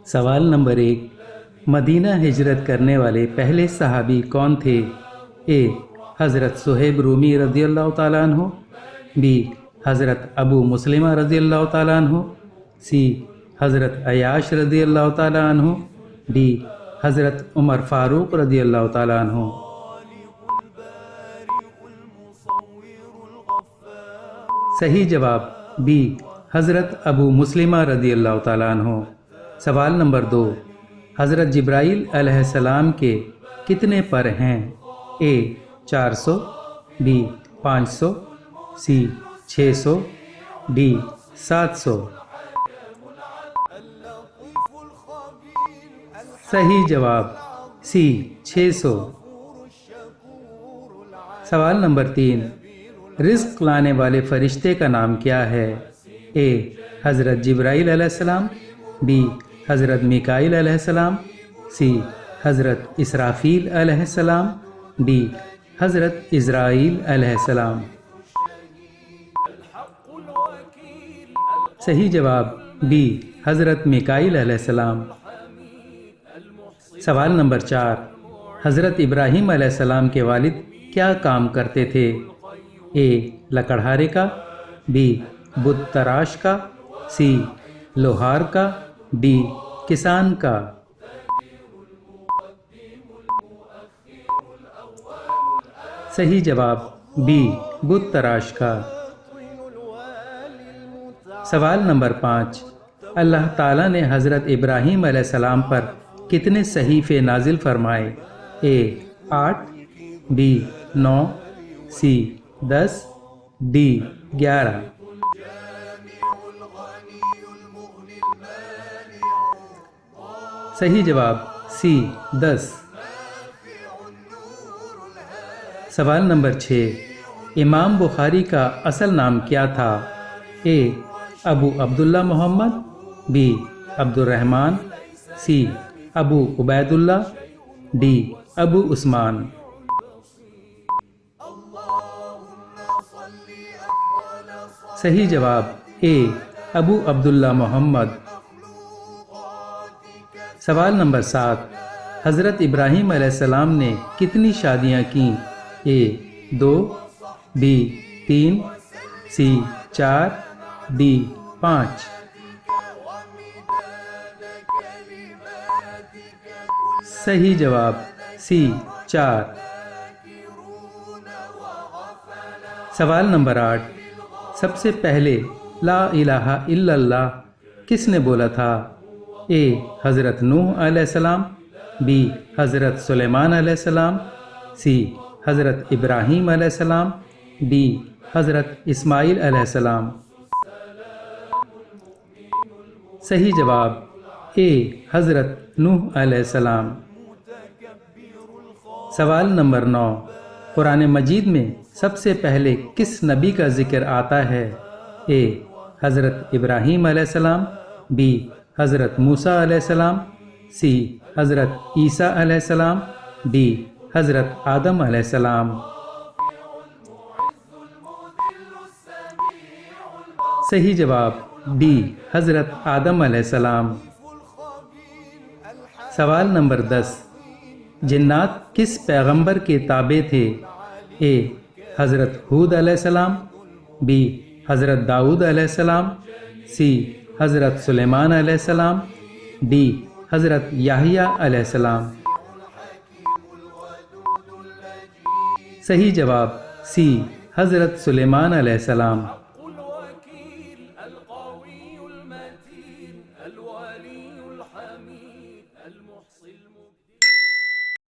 سوال نمبر 1، مدینہ ہجرت کرنے والے پہلے صحابی کون تھے؟ اے حضرت صہیب رومی رضی اللہ تعالیٰ عنہ، بی حضرت ابو مسلمہ رضی اللہ تعالیٰ عنہ، سی حضرت عیاش رضی اللہ تعالیٰ عنہ، ڈی حضرت عمر فاروق رضی اللہ تعالیٰ عنہ۔ صحیح جواب بی حضرت ابو مسلمہ رضی اللہ تعالیٰ عنہ۔ سوال نمبر 2، حضرت جبرائیل علیہ السلام کے کتنے پر ہیں؟ اے 400، بی 500، سی 600، ڈی 700۔ صحیح جواب سی 600۔ سوال نمبر 3، رزق لانے والے فرشتے کا نام کیا ہے؟ اے حضرت جبرائیل علیہ السلام، بی حضرت میکائیل علیہ السلام، سی حضرت اسرافیل علیہ السلام، ڈی حضرت اسرائیل علیہ السلام۔ صحیح جواب بی حضرت میکائیل علیہ السلام۔ سوال نمبر 4، حضرت ابراہیم علیہ السلام کے والد کیا کام کرتے تھے؟ اے لکڑہارے کا، بی بت تراش کا، سی لوہار کا، ڈی کسان کا۔ صحیح جواب بی بت تراش کا۔ سوال نمبر 5، اللہ تعالیٰ نے حضرت ابراہیم علیہ السلام پر کتنے صحیفے نازل فرمائے؟ اے 8، بی 9، سی 10، ڈی 11۔ صحیح جواب سی 10۔ سوال نمبر 6، امام بخاری کا اصل نام کیا تھا؟ اے ابو عبداللہ محمد، بی عبد الرحمن، سی ابو عبید اللہ، ڈی ابو عثمان۔ صحیح جواب اے ابو عبداللہ محمد۔ سوال نمبر 7، حضرت ابراہیم علیہ السلام نے کتنی شادیاں کیں؟ اے 2، بی 3، سی 4، ڈی 5۔ صحیح جواب سی 4۔ سوال نمبر 8، سب سے پہلے لا الہ الا اللہ کس نے بولا تھا؟ اے حضرت نوح علیہ السلام، بی حضرت سلیمان علیہ السلام، سی حضرت ابراہیم علیہ السلام، ڈی حضرت اسماعیل علیہ السلام۔ صحیح جواب اے حضرت نوح علیہ السلام۔ سوال نمبر 9، قرآن مجید میں سب سے پہلے کس نبی کا ذکر آتا ہے؟ اے حضرت ابراہیم علیہ السلام، بی حضرت موسیٰ علیہ السلام، سی حضرت عیسیٰ علیہ السلام، ڈی حضرت آدم علیہ السلام۔ صحیح جواب ڈی حضرت آدم علیہ السلام۔ سوال نمبر 10، جنات کس پیغمبر کے تابع تھے؟ اے حضرت ہود علیہ السلام، بی حضرت داؤد علیہ السلام، سی حضرت سلیمان علیہ السلام، ڈی حضرت یحییٰ علیہ السلام۔ صحیح جواب سی حضرت سلیمان علیہ السلام۔